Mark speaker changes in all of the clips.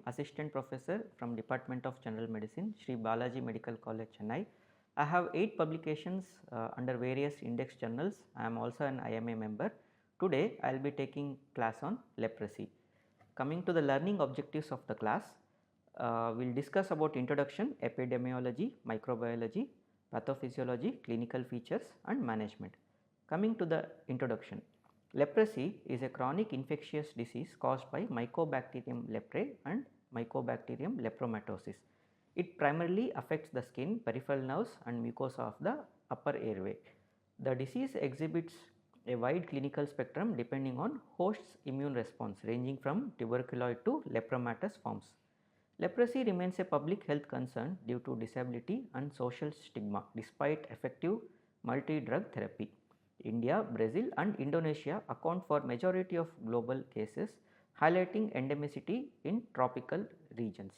Speaker 1: Assistant Professor from Department of General Medicine, Sree Balaji Medical College, Chennai. I have 8 publications under various index journals. I am also an IMA member. Today, I will be taking class on leprosy. Coming to the learning objectives of the class, we will discuss about introduction, epidemiology, microbiology, pathophysiology, clinical features and management. Coming to the introduction, leprosy is a chronic infectious disease caused by Mycobacterium leprae and Mycobacterium lepromatosis. It primarily affects the skin, peripheral nerves and mucosa of the upper airway. The disease exhibits a wide clinical spectrum depending on host's immune response ranging from tuberculoid to lepromatous forms. Leprosy remains a public health concern due to disability and social stigma despite effective multi-drug therapy. India, Brazil and Indonesia account for majority of global cases, highlighting endemicity in tropical regions.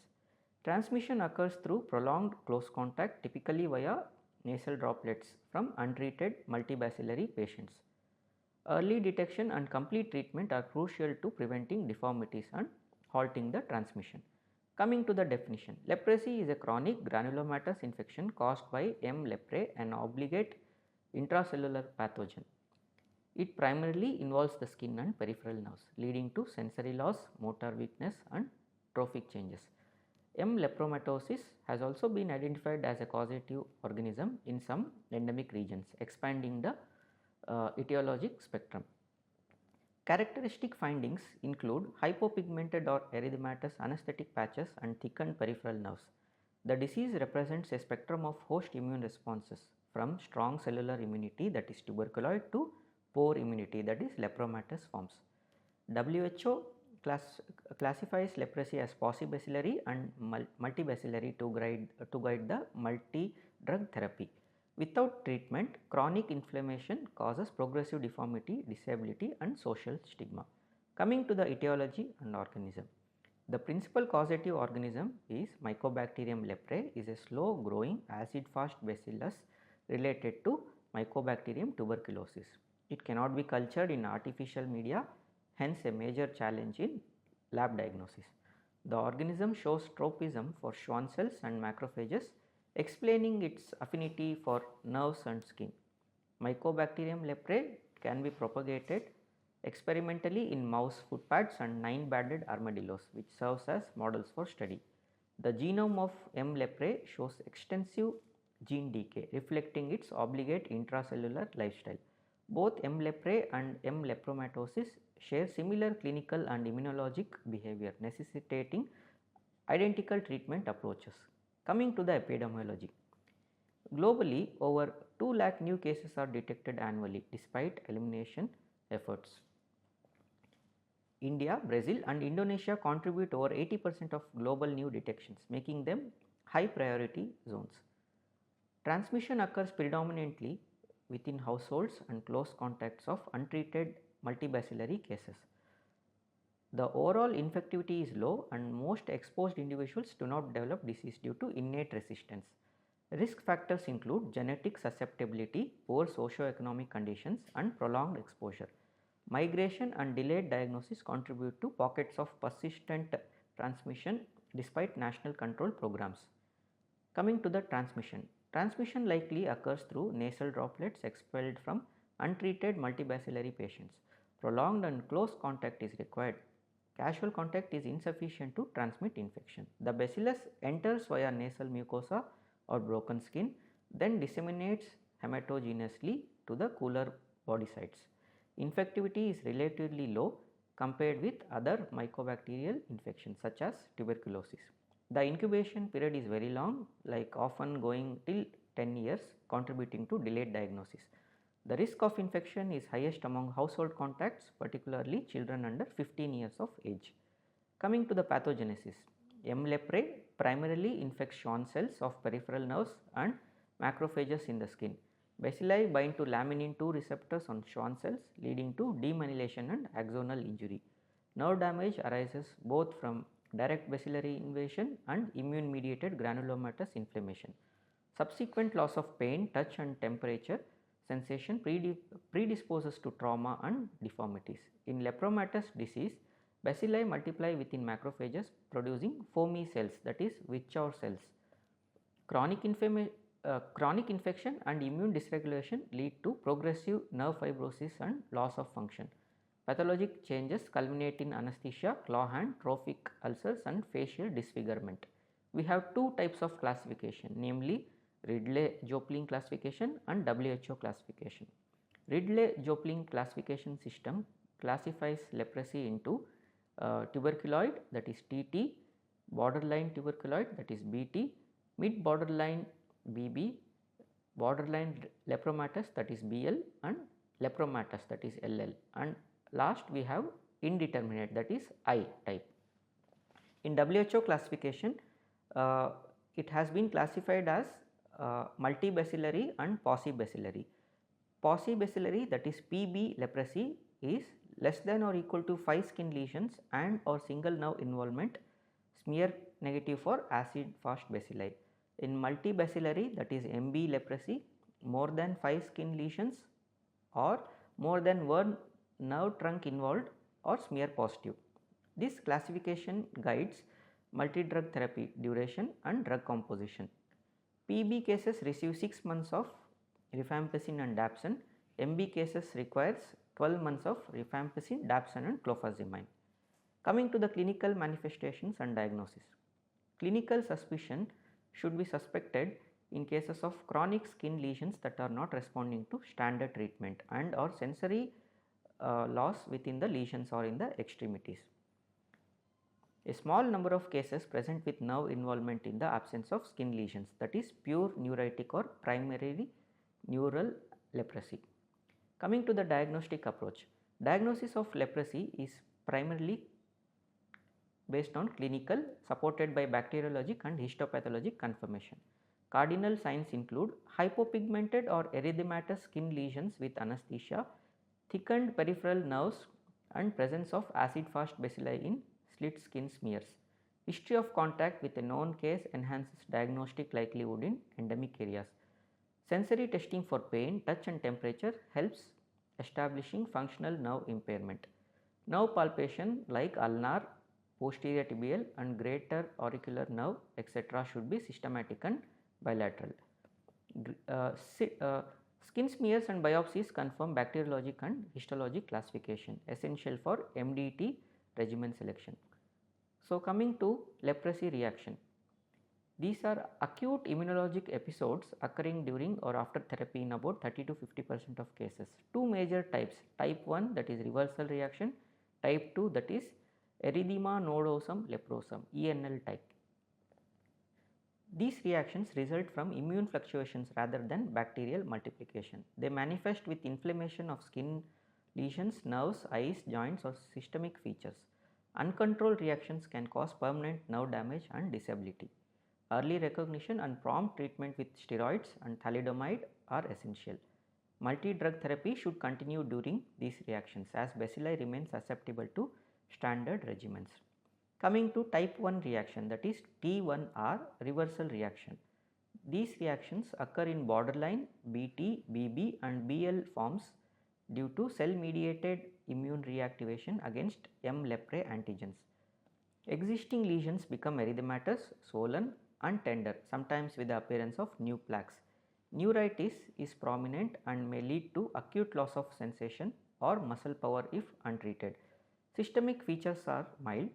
Speaker 1: Transmission occurs through prolonged close contact, typically via nasal droplets from untreated multibacillary patients. Early detection and complete treatment are crucial to preventing deformities and halting the transmission. Coming to the definition, leprosy is a chronic granulomatous infection caused by M. leprae, an obligate intracellular pathogen. It primarily involves the skin and peripheral nerves, leading to sensory loss, motor weakness and trophic changes. M. lepromatosis has also been identified as a causative organism in some endemic regions, expanding the etiologic spectrum. Characteristic findings include hypopigmented or erythematous anesthetic patches and thickened peripheral nerves. The disease represents a spectrum of host immune responses from strong cellular immunity, that is tuberculoid, to poor immunity, that is lepromatous forms. WHO classifies leprosy as paucibacillary and multibacillary to guide the multi-drug therapy. Without treatment, chronic inflammation causes progressive deformity, disability and social stigma. Coming to the etiology and organism. The principal causative organism is Mycobacterium leprae, is a slow growing acid fast bacillus related to Mycobacterium tuberculosis. It cannot be cultured in artificial media, hence a major challenge in lab diagnosis. The organism shows tropism for Schwann cells and macrophages, explaining its affinity for nerves and skin. Mycobacterium leprae can be propagated experimentally in mouse footpads and 9-banded armadillos, which serves as models for study. The genome of M. leprae shows extensive gene decay, reflecting its obligate intracellular lifestyle. Both M. leprae and M. lepromatosis share similar clinical and immunologic behavior, necessitating identical treatment approaches. Coming to the epidemiology. Globally, over 2 lakh new cases are detected annually despite elimination efforts. India, Brazil and Indonesia contribute over 80% of global new detections, making them high priority zones. Transmission occurs predominantly within households and close contacts of untreated multibacillary cases. The overall infectivity is low and most exposed individuals do not develop disease due to innate resistance. Risk factors include genetic susceptibility, poor socio-economic conditions and prolonged exposure. Migration and delayed diagnosis contribute to pockets of persistent transmission despite national control programs. Coming to the transmission. Transmission likely occurs through nasal droplets expelled from untreated multibacillary patients. Prolonged and close contact is required. Casual contact is insufficient to transmit infection. The bacillus enters via nasal mucosa or broken skin, then disseminates hematogenously to the cooler body sites. Infectivity is relatively low compared with other mycobacterial infections such as tuberculosis. The incubation period is very long, like often going till 10 years, contributing to delayed diagnosis. The risk of infection is highest among household contacts, particularly children under 15 years of age. Coming to the pathogenesis, M. leprae primarily infects Schwann cells of peripheral nerves and macrophages in the skin. Bacilli bind to laminin 2 receptors on Schwann cells, leading to demyelination and axonal injury. Nerve damage arises both from direct bacillary invasion and immune mediated granulomatous inflammation. Subsequent loss of pain, touch and temperature sensation predisposes to trauma and deformities. In lepromatous disease, Bacilli multiply within macrophages producing foamy cells, that is Witchor cells. Chronic infection and immune dysregulation lead to progressive nerve fibrosis and loss of function. Pathologic changes culminate in anesthesia, claw hand, trophic ulcers and facial disfigurement. We have two types of classification, namely Ridley-Joplin classification and WHO classification. Ridley-Joplin classification system classifies leprosy into tuberculoid, that is TT, borderline tuberculoid, that is BT, mid borderline BB, borderline lepromatous, that is BL, and lepromatous, that is LL, and last we have indeterminate, that is I type. In WHO classification, it has been classified as multibacillary and paucibacillary. Paucibacillary, that is PB leprosy, is less than or equal to 5 skin lesions and or single nerve involvement, smear negative for acid fast bacilli. In multibacillary, that is MB leprosy, more than 5 skin lesions or more than one nerve trunk involved or smear positive. This classification guides multi-drug therapy duration and drug composition. PB cases receive 6 months of rifampicin and dapsone. MB cases requires 12 months of rifampicin, dapsone and clofazimine. Coming to the clinical manifestations and diagnosis. Clinical suspicion should be suspected in cases of chronic skin lesions that are not responding to standard treatment and or sensory loss within the lesions or in the extremities. A small number of cases present with nerve involvement in the absence of skin lesions, that is pure neuritic or primarily neural leprosy. Coming to the diagnostic approach, diagnosis of leprosy is primarily based on clinical, supported by bacteriologic and histopathologic confirmation. Cardinal signs include hypopigmented or erythematous skin lesions with anesthesia, thickened peripheral nerves and presence of acid fast bacilli in slit skin smears. History of contact with a known case enhances diagnostic likelihood in endemic areas. Sensory testing for pain, touch and temperature helps establishing functional nerve impairment. Nerve palpation like ulnar, posterior tibial and greater auricular nerve etc. should be systematic and bilateral. Skin smears and biopsies confirm bacteriologic and histologic classification, essential for MDT regimen selection. So, coming to leprosy reaction. These are acute immunologic episodes occurring during or after therapy in about 30 to 50% of cases. Two major types, type 1 that is reversal reaction, type 2 that is erythema nodosum leprosum, ENL type. These reactions result from immune fluctuations rather than bacterial multiplication. They manifest with inflammation of skin lesions, nerves, eyes, joints or systemic features. Uncontrolled reactions can cause permanent nerve damage and disability. Early recognition and prompt treatment with steroids and thalidomide are essential. Multi-drug therapy should continue during these reactions as bacilli remain susceptible to standard regimens. Coming to type 1 reaction, that is T1R reversal reaction. These reactions occur in borderline BT, BB and BL forms due to cell mediated immune reactivation against M. leprae antigens. Existing lesions become erythematous, swollen and tender, sometimes with the appearance of new plaques. Neuritis is prominent and may lead to acute loss of sensation or muscle power if untreated. Systemic features are mild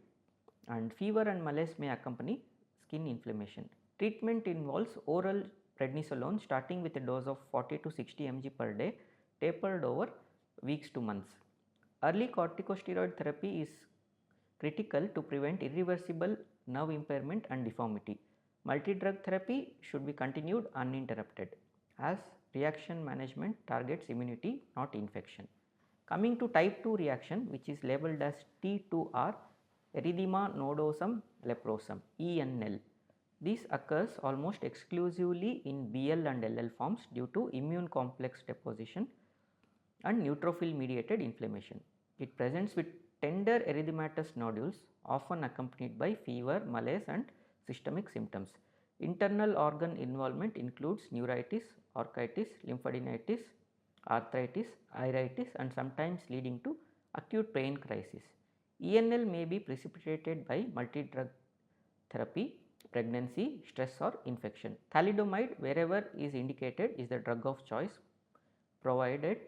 Speaker 1: and fever and malaise may accompany skin inflammation. Treatment involves oral prednisolone starting with a dose of 40 to 60 mg per day, tapered over weeks to months. Early corticosteroid therapy is critical to prevent irreversible nerve impairment and deformity. Multi-drug therapy should be continued uninterrupted as reaction management targets immunity, not infection. Coming to type 2 reaction, which is labeled as T2R, erythema nodosum leprosum, ENL. This occurs almost exclusively in BL and LL forms due to immune complex deposition and neutrophil mediated inflammation. It presents with tender erythematous nodules often accompanied by fever, malaise and systemic symptoms. Internal organ involvement includes neuritis, orchitis, lymphadenitis, arthritis, iritis and sometimes leading to acute pain crisis. ENL may be precipitated by multi-drug therapy, pregnancy, stress or infection. Thalidomide, wherever is indicated, is the drug of choice, provided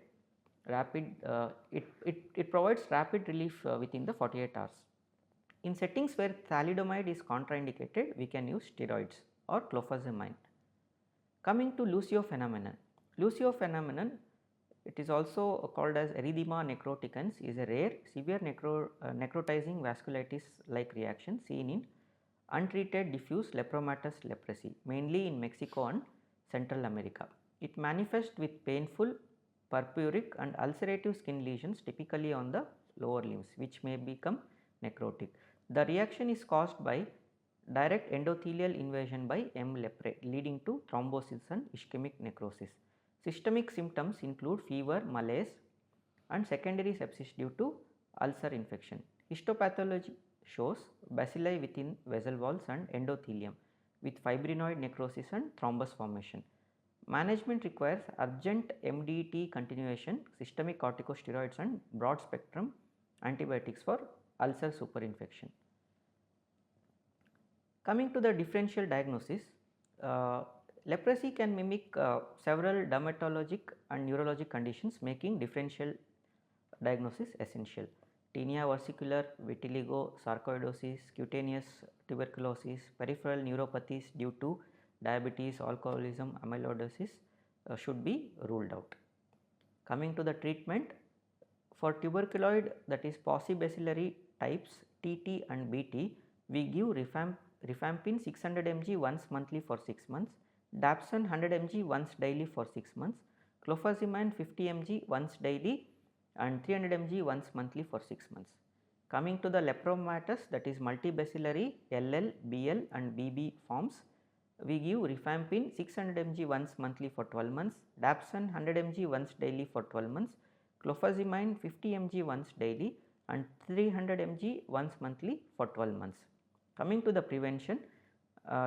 Speaker 1: it provides rapid relief within the 48 hours. In settings where thalidomide is contraindicated, we can use steroids or clofazimine. Coming to Lucio phenomenon. Lucio phenomenon, it is also called as erythema necroticans, is a rare severe necrotizing vasculitis like reaction seen in untreated diffuse lepromatous leprosy, mainly in Mexico and Central America. It manifests with painful, purpuric and ulcerative skin lesions typically on the lower limbs, which may become necrotic. The reaction is caused by direct endothelial invasion by M. leprae, leading to thrombosis and ischemic necrosis. Systemic symptoms include fever, malaise and secondary sepsis due to ulcer infection. Histopathology shows bacilli within vessel walls and endothelium with fibrinoid necrosis and thrombus formation. Management requires urgent MDT continuation, systemic corticosteroids and broad spectrum antibiotics for ulcer superinfection. Coming to the differential diagnosis, leprosy can mimic several dermatologic and neurologic conditions, making differential diagnosis essential. Tinea versicolor, vitiligo, sarcoidosis, cutaneous tuberculosis, peripheral neuropathies due to diabetes, alcoholism, amyloidosis should be ruled out. Coming to the treatment, for tuberculoid, that is paucibacillary types TT and BT, we give rifampin 600 mg once monthly for 6 months, dapsone 100 mg once daily for 6 months, clofazimine 50 mg once daily and 300 mg once monthly for 6 months. Coming to the lepromatous, that is multibacillary LL, BL and BB forms, we give rifampin 600 mg once monthly for 12 months, dapsone 100 mg once daily for 12 months, clofazimine 50 mg once daily and 300 mg once monthly for 12 months. Coming to the prevention,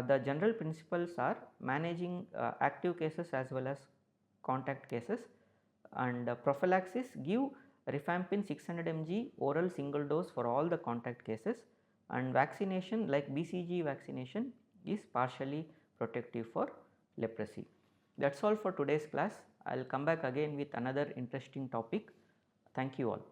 Speaker 1: the general principles are managing active cases as well as contact cases, and prophylaxis, give rifampin 600 mg oral single dose for all the contact cases, and vaccination like BCG vaccination is partially protective for leprosy. That is all for today's class. I will come back again with another interesting topic. Thank you all.